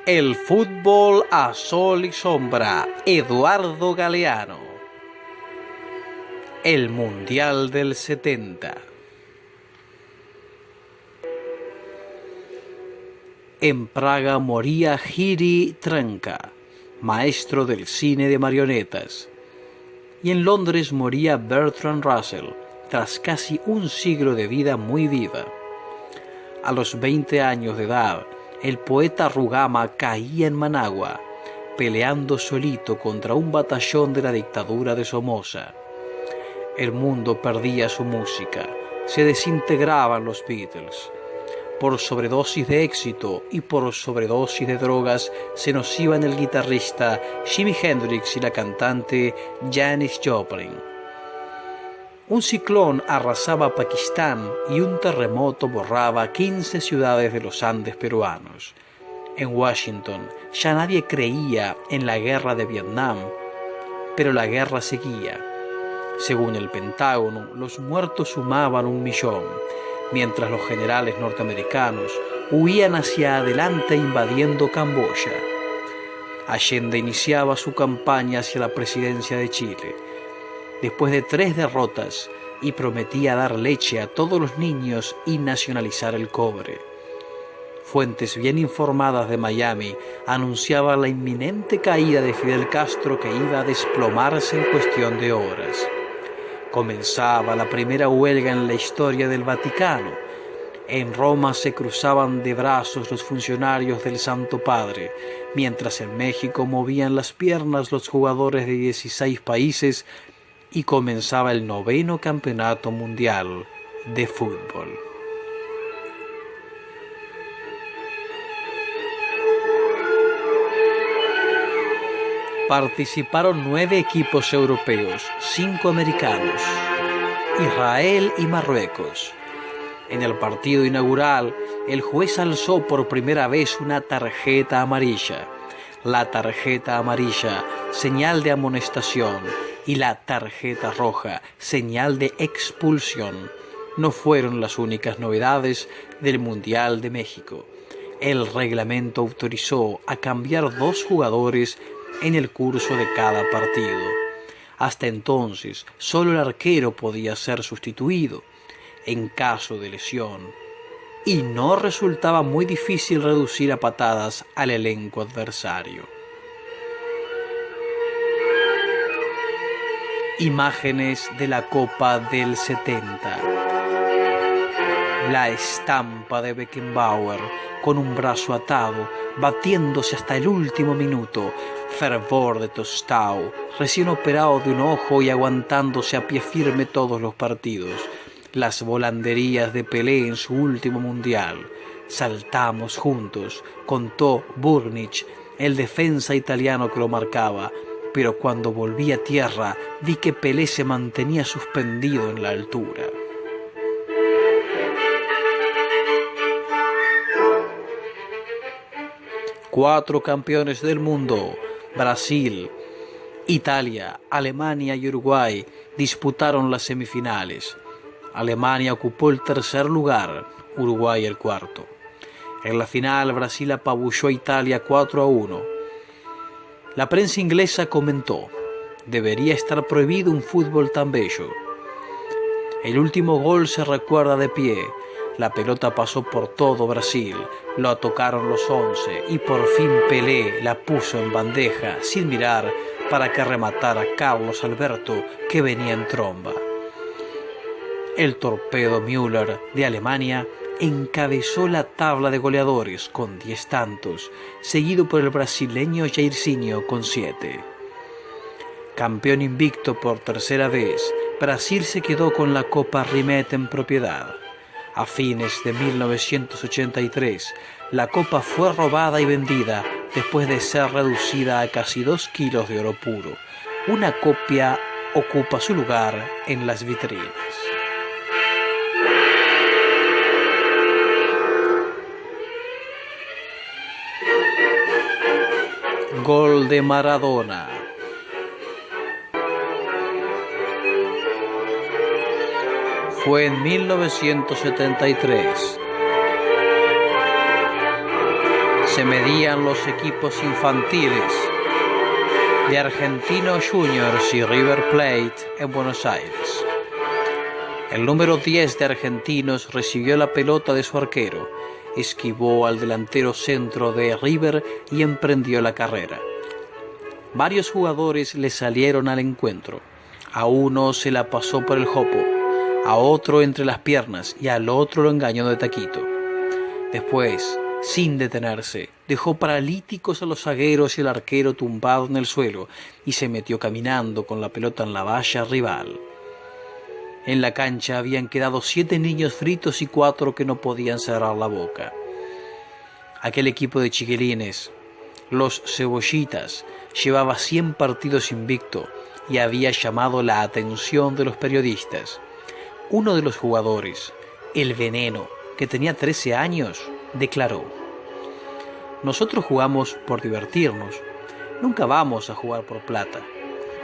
El fútbol a sol y sombra, Eduardo Galeano. El Mundial del 70. En Praga moría Jiří Trnka, maestro del cine de marionetas. Y en Londres moría Bertrand Russell, tras casi un siglo de vida muy viva. A los 20 años de edad, el poeta Rugama caía en Managua, peleando solito contra un batallón de la dictadura de Somoza. El mundo perdía su música, se desintegraban los Beatles. Por sobredosis de éxito y por sobredosis de drogas se nos iban el guitarrista Jimi Hendrix y la cantante Janis Joplin. Un ciclón arrasaba Pakistán y un terremoto borraba 15 ciudades de los Andes peruanos. En Washington ya nadie creía en la guerra de Vietnam, pero la guerra seguía. Según el Pentágono, los muertos sumaban 1 millón, mientras los generales norteamericanos huían hacia adelante invadiendo Camboya. Allende iniciaba su campaña hacia la presidencia de Chile, después de 3 derrotas, y prometía dar leche a todos los niños y nacionalizar el cobre. Fuentes bien informadas de Miami anunciaban la inminente caída de Fidel Castro, que iba a desplomarse en cuestión de horas. Comenzaba la primera huelga en la historia del Vaticano. En Roma se cruzaban de brazos los funcionarios del Santo Padre, mientras en México movían las piernas los jugadores de 16 países y comenzaba el 9º Campeonato Mundial de Fútbol. Participaron 9 equipos europeos, 5 americanos, Israel y Marruecos. En el partido inaugural, el juez alzó por primera vez una tarjeta amarilla. La tarjeta amarilla, señal de amonestación, y la tarjeta roja, señal de expulsión, no fueron las únicas novedades del Mundial de México. El reglamento autorizó a cambiar 2 jugadores en el curso de cada partido. Hasta entonces, solo el arquero podía ser sustituido en caso de lesión, y no resultaba muy difícil reducir a patadas al elenco adversario. Imágenes de la Copa del 70. La estampa de Beckenbauer, con un brazo atado, batiéndose hasta el último minuto. Fervor de Tostao, recién operado de un ojo y aguantándose a pie firme todos los partidos. Las volanderías de Pelé en su último mundial. Saltamos juntos, contó Burnić, el defensa italiano que lo marcaba. Pero cuando volví a tierra, vi que Pelé se mantenía suspendido en la altura. Cuatro campeones del mundo, Brasil, Italia, Alemania y Uruguay, disputaron las semifinales. Alemania ocupó el 3er lugar, Uruguay el 4º. En la final, Brasil apabulló a Italia 4-1. La prensa inglesa comentó: debería estar prohibido un fútbol tan bello. El último gol se recuerda de pie. La pelota pasó por todo Brasil, lo tocaron los 11 y por fin Pelé la puso en bandeja sin mirar para que rematara Carlos Alberto, que venía en tromba. El torpedo Müller de Alemania encabezó la tabla de goleadores con 10 tantos, seguido por el brasileño Jairzinho con 7. Campeón invicto por 3ª vez, Brasil se quedó con la Copa Rimet en propiedad. A fines de 1983, la copa fue robada y vendida después de ser reducida a casi 2 kilos de oro puro. Una copia ocupa su lugar en las vitrinas. Gol de Maradona. Fue en 1973. se medían los equipos infantiles de Argentinos Juniors y River Plate en Buenos Aires. El número 10 de Argentinos recibió la pelota de su arquero, esquivó al delantero centro de River y emprendió la carrera. Varios jugadores le salieron al encuentro. A uno se la pasó por el jopo, a otro entre las piernas y al otro lo engañó de taquito. Después, sin detenerse, dejó paralíticos a los zagueros y al arquero tumbado en el suelo y se metió caminando con la pelota en la valla rival. En la cancha habían quedado 7 niños fritos y 4 que no podían cerrar la boca. Aquel equipo de chiquilines, los Cebollitas, llevaba 100 partidos invicto y había llamado la atención de los periodistas. Uno de los jugadores, el Veneno, que tenía 13 años, declaró: nosotros jugamos por divertirnos, nunca vamos a jugar por plata.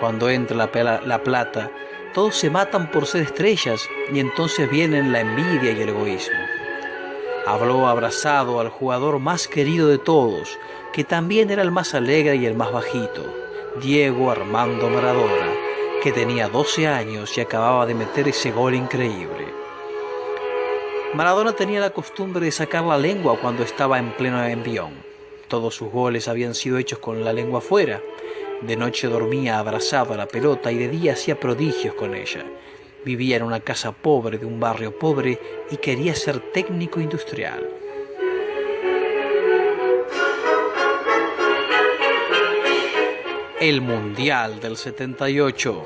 Cuando entra la plata, todos se matan por ser estrellas y entonces vienen la envidia y el egoísmo. Habló abrazado al jugador más querido de todos, que también era el más alegre y el más bajito, Diego Armando Maradona, que tenía 12 años y acababa de meter ese gol increíble. Maradona tenía la costumbre de sacar la lengua cuando estaba en pleno envión. Todos sus goles habían sido hechos con la lengua fuera. De noche dormía abrazado a la pelota y de día hacía prodigios con ella. Vivía en una casa pobre de un barrio pobre y quería ser técnico industrial. El Mundial del 78.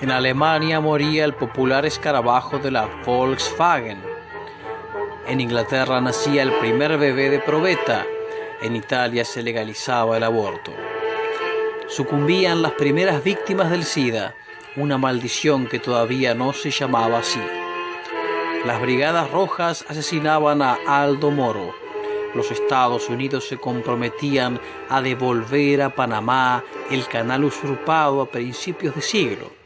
En Alemania moría el popular escarabajo de la Volkswagen. En Inglaterra nacía el primer bebé de probeta. En Italia se legalizaba el aborto. Sucumbían las primeras víctimas del SIDA, una maldición que todavía no se llamaba así. Las Brigadas Rojas asesinaban a Aldo Moro. Los Estados Unidos se comprometían a devolver a Panamá el canal usurpado a principios de siglo.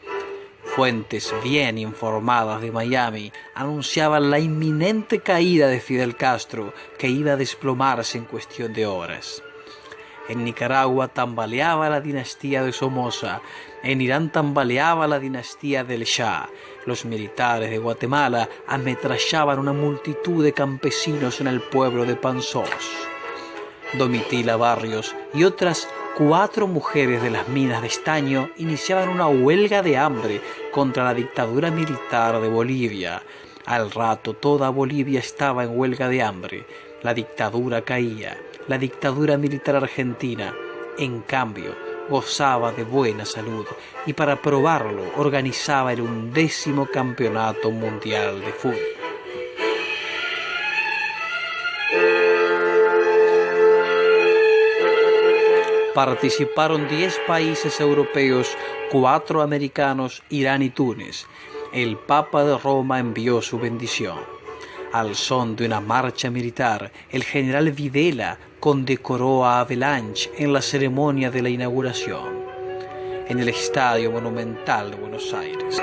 Fuentes bien informadas de Miami anunciaban la inminente caída de Fidel Castro, que iba a desplomarse en cuestión de horas. En Nicaragua tambaleaba la dinastía de Somoza, en Irán tambaleaba la dinastía del Shah. Los militares de Guatemala ametrallaban una multitud de campesinos en el pueblo de Panzós. Domitila Barrios y otras 4 mujeres de las minas de estaño iniciaban una huelga de hambre contra la dictadura militar de Bolivia. Al rato toda Bolivia estaba en huelga de hambre. La dictadura caía. La dictadura militar argentina, en cambio, gozaba de buena salud y para probarlo organizaba el 11º Campeonato Mundial de Fútbol. Participaron 10 países europeos, 4 americanos, Irán y Túnez. El Papa de Roma envió su bendición. Al son de una marcha militar, el general Videla condecoró a Avalanche en la ceremonia de la inauguración, en el Estadio Monumental de Buenos Aires.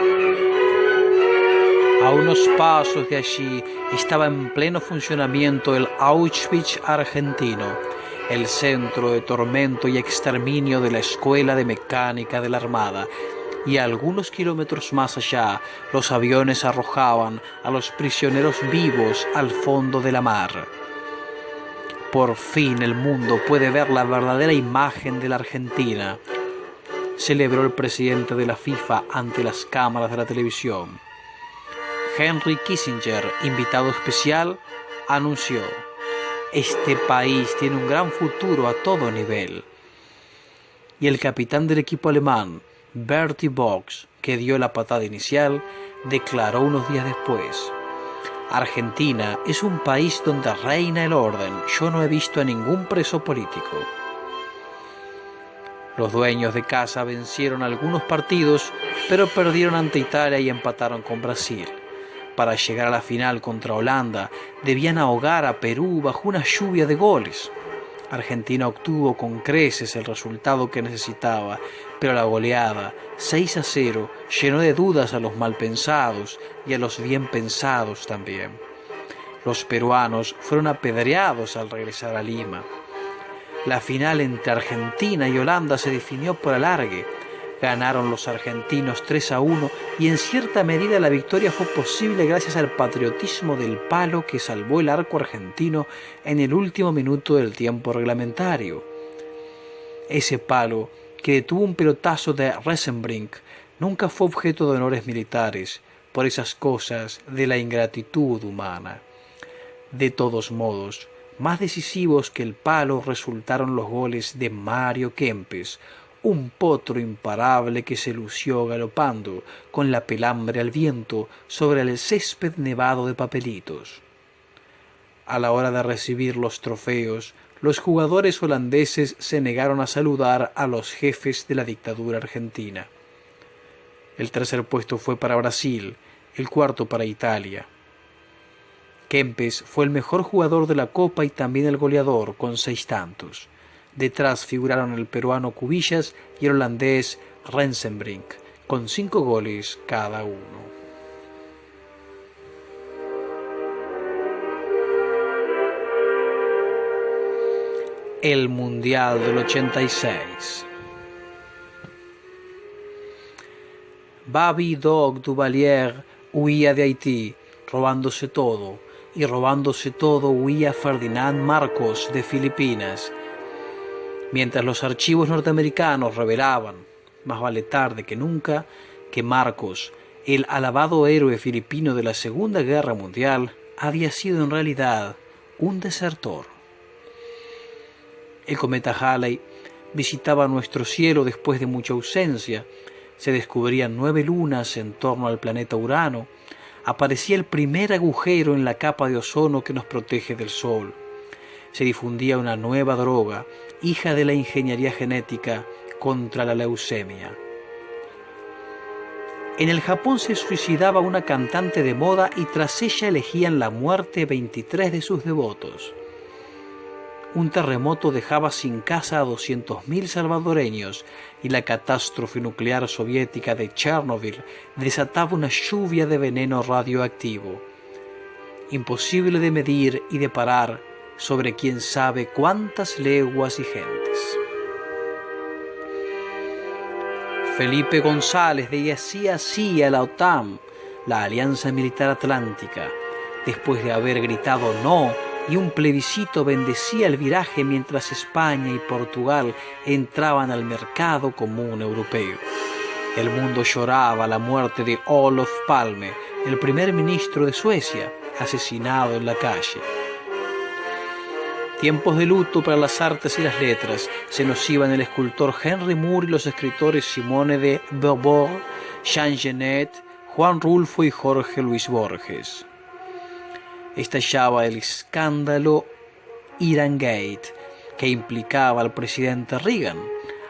A unos pasos de allí estaba en pleno funcionamiento el Auschwitz argentino, el centro de tormento y exterminio de la Escuela de Mecánica de la Armada, y a algunos kilómetros más allá los aviones arrojaban a los prisioneros vivos al fondo de la mar. Por fin el mundo puede ver la verdadera imagen de la Argentina, celebró el presidente de la FIFA ante las cámaras de la televisión. Henry Kissinger, invitado especial, anunció: este país tiene un gran futuro a todo nivel. Y el capitán del equipo alemán, Bertie Box, que dio la patada inicial, declaró unos días después: Argentina es un país donde reina el orden. Yo no he visto a ningún preso político. Los dueños de casa vencieron algunos partidos, pero perdieron ante Italia y empataron con Brasil. Para llegar a la final contra Holanda, debían ahogar a Perú bajo una lluvia de goles. Argentina obtuvo con creces el resultado que necesitaba, pero la goleada 6-0 llenó de dudas a los malpensados y a los bien pensados también. Los peruanos fueron apedreados al regresar a Lima. La final entre Argentina y Holanda se definió por alargue. Ganaron los argentinos 3-1 y en cierta medida la victoria fue posible gracias al patriotismo del palo que salvó el arco argentino en el último minuto del tiempo reglamentario. Ese palo, que detuvo un pelotazo de Resenbrink, nunca fue objeto de honores militares por esas cosas de la ingratitud humana. De todos modos, más decisivos que el palo resultaron los goles de Mario Kempes, un potro imparable que se lució galopando con la pelambre al viento sobre el césped nevado de papelitos. A la hora de recibir los trofeos, los jugadores holandeses se negaron a saludar a los jefes de la dictadura argentina. El tercer puesto fue para Brasil, el cuarto para Italia. Kempes fue el mejor jugador de la Copa y también el goleador, con 6 tantos. Detrás figuraron el peruano Cubillas y el holandés Rensenbrink, con 5 goles cada uno. El Mundial del 86. Babi Doc Duvalier huía de Haití, robándose todo, y robándose todo huía Ferdinand Marcos de Filipinas. Mientras los archivos norteamericanos revelaban, más vale tarde que nunca, que Marcos, el alabado héroe filipino de la Segunda Guerra Mundial, había sido en realidad un desertor. El cometa Halley visitaba nuestro cielo después de mucha ausencia, se descubrían 9 lunas en torno al planeta Urano, aparecía el primer agujero en la capa de ozono que nos protege del Sol. Se difundía una nueva droga, hija de la ingeniería genética, contra la leucemia. En el Japón se suicidaba una cantante de moda y tras ella elegían la muerte 23 de sus devotos. Un terremoto dejaba sin casa a 200.000 salvadoreños y la catástrofe nuclear soviética de Chernobyl desataba una lluvia de veneno radioactivo. Imposible de medir y de parar sobre quién sabe cuántas leguas y gentes. Felipe González decía sí a la OTAN, la Alianza Militar Atlántica, después de haber gritado no, y un plebiscito bendecía el viraje mientras España y Portugal entraban al mercado común europeo. El mundo lloraba la muerte de Olof Palme, el primer ministro de Suecia, asesinado en la calle. Tiempos de luto para las artes y las letras. Se nos iban el escultor Henry Moore y los escritores Simone de Beauvoir, Jean Genet, Juan Rulfo y Jorge Luis Borges. Estallaba el escándalo Irangate, que implicaba al presidente Reagan,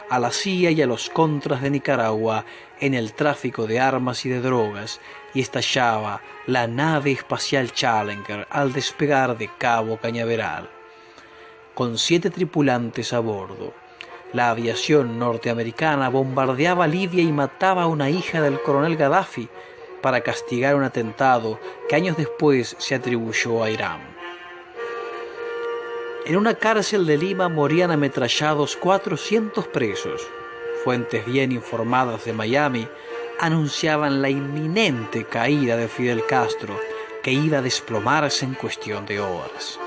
a la CIA y a los contras de Nicaragua en el tráfico de armas y de drogas, y estallaba la nave espacial Challenger al despegar de Cabo Cañaveral, con 7 tripulantes a bordo. La aviación norteamericana bombardeaba Libia y mataba a una hija del coronel Gaddafi para castigar un atentado que años después se atribuyó a Irán. En una cárcel de Lima morían ametrallados 400 presos. Fuentes bien informadas de Miami anunciaban la inminente caída de Fidel Castro, que iba a desplomarse en cuestión de horas.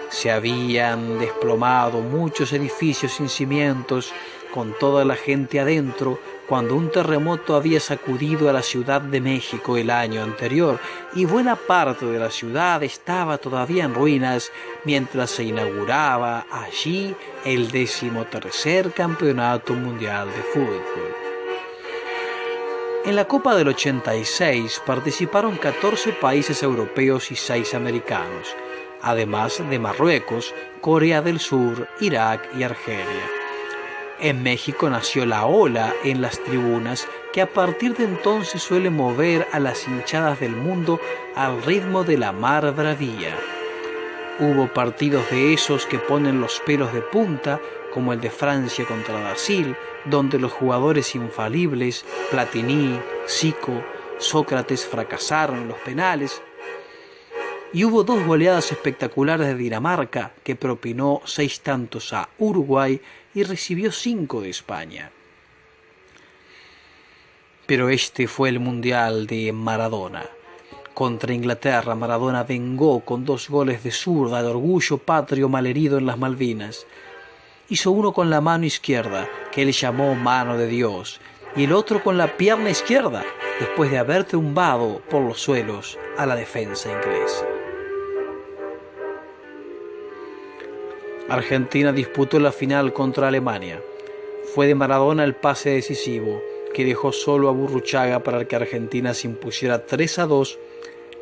Se habían desplomado muchos edificios sin cimientos, con toda la gente adentro, cuando un terremoto había sacudido a la Ciudad de México el año anterior, y buena parte de la ciudad estaba todavía en ruinas, mientras se inauguraba allí el 13º Campeonato Mundial de Fútbol. En la Copa del 86 participaron 14 países europeos y 6 americanos, además de Marruecos, Corea del Sur, Irak y Argelia. En México nació la ola en las tribunas, que a partir de entonces suele mover a las hinchadas del mundo al ritmo de la Mar Bravía. Hubo partidos de esos que ponen los pelos de punta, como el de Francia contra Brasil, donde los jugadores infalibles, Platini, Zico, Sócrates, fracasaron en los penales. Y hubo 2 goleadas espectaculares de Dinamarca, que propinó 6 tantos a Uruguay y recibió 5 de España. Pero este fue el Mundial de Maradona. Contra Inglaterra, Maradona vengó con 2 goles de zurda el orgullo patrio malherido en las Malvinas. Hizo uno con la mano izquierda, que él llamó mano de Dios, y el otro con la pierna izquierda, después de haber tumbado por los suelos a la defensa inglesa. Argentina disputó la final contra Alemania. Fue de Maradona el pase decisivo, que dejó solo a Burruchaga para que Argentina se impusiera 3-2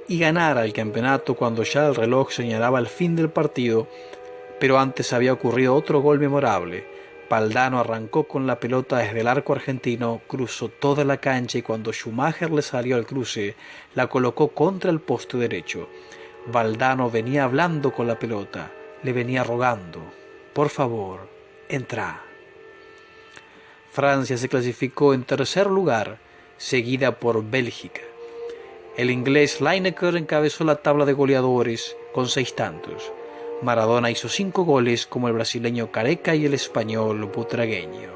y ganara el campeonato cuando ya el reloj señalaba el fin del partido, pero antes había ocurrido otro gol memorable. Valdano arrancó con la pelota desde el arco argentino, cruzó toda la cancha y cuando Schumacher le salió al cruce, la colocó contra el poste derecho. Valdano venía hablando con la pelota, le venía rogando: por favor, entra. Francia se clasificó en tercer lugar, seguida por Bélgica. El inglés Lineker encabezó la tabla de goleadores con 6 tantos. Maradona hizo 5 goles como el brasileño Careca y el español Butragueño.